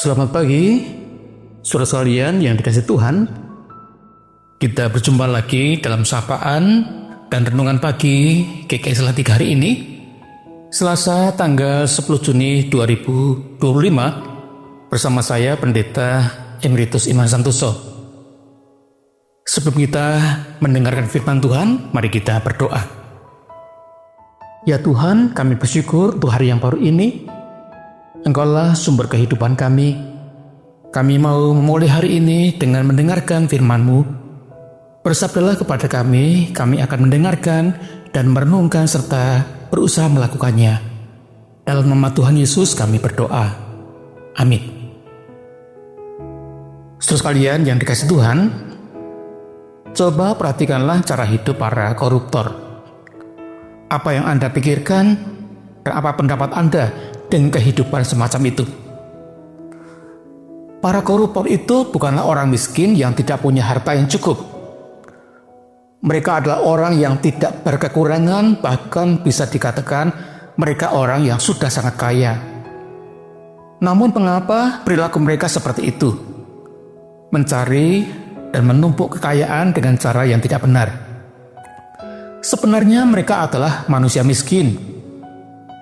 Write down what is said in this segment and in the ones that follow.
Selamat pagi, saudara sekalian yang dikasihi Tuhan. Kita berjumpa lagi dalam sapaan dan renungan pagi GKI Salatiga hari ini, Selasa tanggal 10 Juni 2025, bersama saya Pendeta Emeritus Iman Santoso. Sebelum kita mendengarkan firman Tuhan, mari kita berdoa. Ya Tuhan, kami bersyukur untuk hari yang baru ini. Engkaulah sumber kehidupan kami. Kami mau memulai hari ini dengan mendengarkan firman-Mu. Bersabdalah kepada kami akan mendengarkan dan merenungkan serta berusaha melakukannya. Dalam nama Tuhan Yesus kami berdoa. Amin. Saudara sekalian yang dikasihi Tuhan, coba perhatikanlah cara hidup para koruptor. Apa yang Anda pikirkan dan apa pendapat Anda dengan kehidupan semacam itu? Para koruptor itu bukanlah orang miskin yang tidak punya harta yang cukup. Mereka adalah orang yang tidak berkekurangan, bahkan bisa dikatakan mereka orang yang sudah sangat kaya. Namun mengapa perilaku mereka seperti itu? Mencari dan menumpuk kekayaan dengan cara yang tidak benar. Sebenarnya mereka adalah manusia miskin.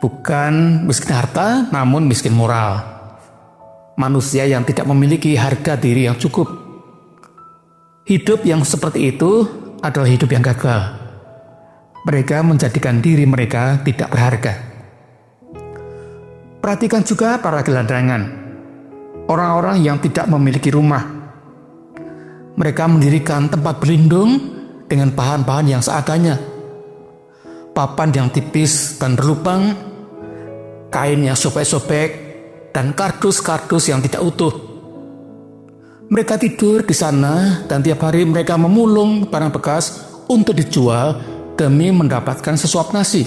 Bukan miskin harta, namun miskin moral. Manusia yang tidak memiliki harga diri yang cukup. Hidup yang seperti itu adalah hidup yang gagal. Mereka menjadikan diri mereka tidak berharga. Perhatikan juga para gelandangan, orang-orang yang tidak memiliki rumah. Mereka mendirikan tempat berlindung dengan bahan-bahan yang seadanya. Papan yang tipis dan berlubang, kain yang sobek-sobek, dan kardus-kardus yang tidak utuh. Mereka tidur di sana dan tiap hari mereka memulung barang bekas untuk dijual demi mendapatkan sesuap nasi.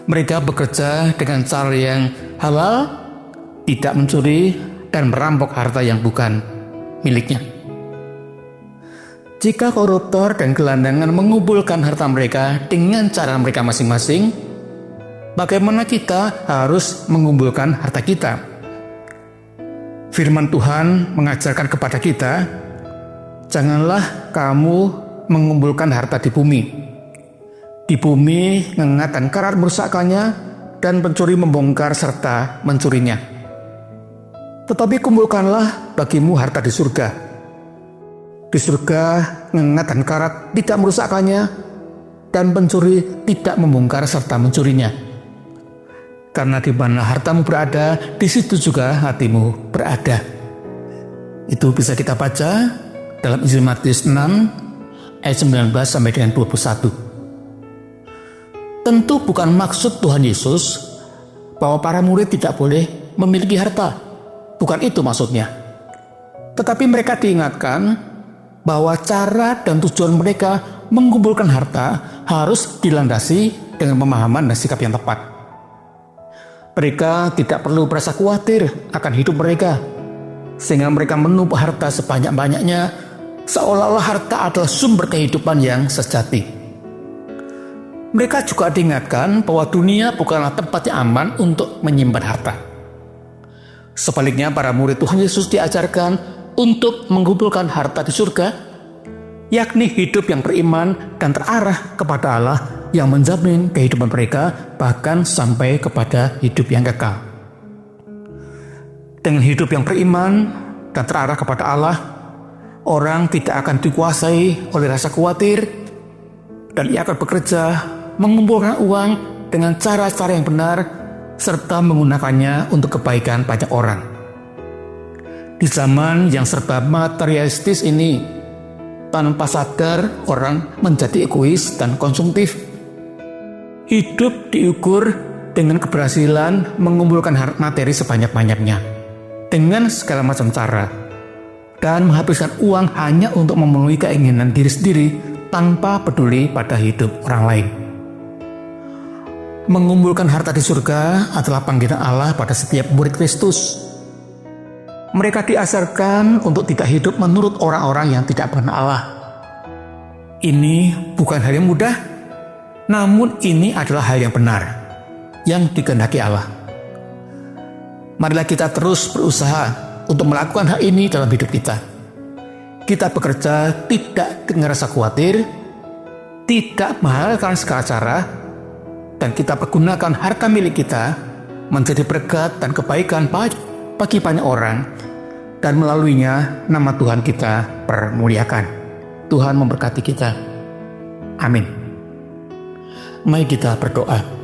Mereka bekerja dengan cara yang halal, tidak mencuri, dan merampok harta yang bukan miliknya. Jika koruptor dan gelandangan mengumpulkan harta mereka dengan cara mereka masing-masing, bagaimana kita harus mengumpulkan harta kita? Firman Tuhan mengajarkan kepada kita, janganlah kamu mengumpulkan harta di bumi. Di bumi ngengat dan karat merusakkannya, dan pencuri membongkar serta mencurinya. Tetapi kumpulkanlah bagimu harta di surga. Di surga ngengat dan karat tidak merusakkannya, dan pencuri tidak membongkar serta mencurinya. Karena di mana hartamu berada, di situ juga hatimu berada. Itu bisa kita baca dalam Injil Matius 6 ayat 19 sampai dengan 21. Tentu bukan maksud Tuhan Yesus bahwa para murid tidak boleh memiliki harta. Bukan itu maksudnya. Tetapi mereka diingatkan bahwa cara dan tujuan mereka mengumpulkan harta harus dilandasi dengan pemahaman dan sikap yang tepat. Mereka tidak perlu merasa khawatir akan hidup mereka, sehingga mereka menumpuk harta sebanyak-banyaknya, seolah-olah harta adalah sumber kehidupan yang sejati. Mereka juga diingatkan bahwa dunia bukanlah tempat yang aman untuk menyimpan harta. Sebaliknya, para murid Tuhan Yesus diajarkan untuk mengumpulkan harta di surga, yakni hidup yang beriman dan terarah kepada Allah yang menjamin kehidupan mereka bahkan sampai kepada hidup yang kekal. Dengan hidup yang beriman dan terarah kepada Allah, orang tidak akan dikuasai oleh rasa khawatir, dan ia akan bekerja mengumpulkan uang dengan cara-cara yang benar serta menggunakannya untuk kebaikan banyak orang. Di zaman yang serba materialistis ini, tanpa sadar orang menjadi egois dan konsumtif. Hidup diukur dengan keberhasilan mengumpulkan materi sebanyak-banyaknya dengan segala macam cara, dan menghabiskan uang hanya untuk memenuhi keinginan diri sendiri tanpa peduli pada hidup orang lain. Mengumpulkan harta di surga adalah panggilan Allah pada setiap murid Kristus. Mereka diajarkan untuk tidak hidup menurut orang-orang yang tidak mengenal Allah. Ini bukan hal yang mudah, namun ini adalah hal yang benar, yang dikehendaki Allah. Marilah kita terus berusaha untuk melakukan hal ini dalam hidup kita. Kita bekerja tidak dengan rasa khawatir, tidak menghalalkan segala cara, dan kita pergunakan harta milik kita menjadi berkat dan kebaikan bagi banyak orang, dan melaluinya nama Tuhan kita permuliakan. Tuhan memberkati kita. Amin. Mari kita berdoa.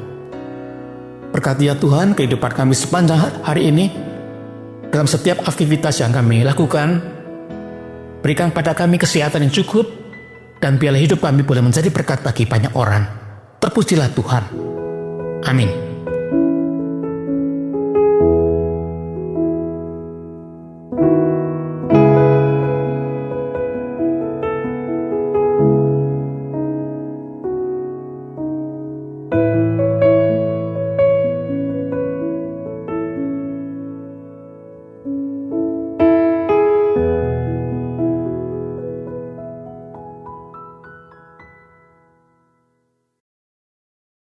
Berkati ya Tuhan kehidupan kami sepanjang hari ini, dalam setiap aktivitas yang kami lakukan. Berikan pada kami kesehatan yang cukup, dan biarlah hidup kami boleh menjadi berkat bagi banyak orang. Terpujilah Tuhan. Amin.